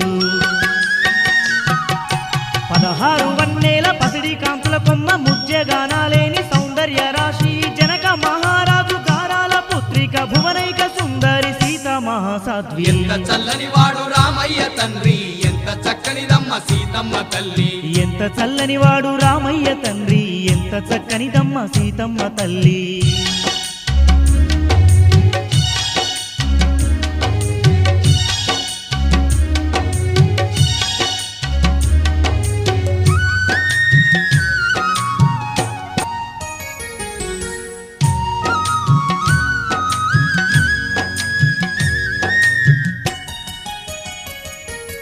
చూస్తూ 16 వన్నేల పసిడి కాంతుల కొమ్మ ముజ్జగానాలేని సౌందర్య రాశి జనక మహారాజు గారాల పుత్రిక భువనైక సుందరి సీత మహాసాధ్వి ఎంత చల్లని వాడు రామయ్య తండ్రి ఎంత చక్కనిదమ్మ సీతమ్మ తల్లి ఎంత చల్లని వాడు రామయ్య తండ్రి ఎంత చక్కనిదమ్మ సీతమ్మ తల్లి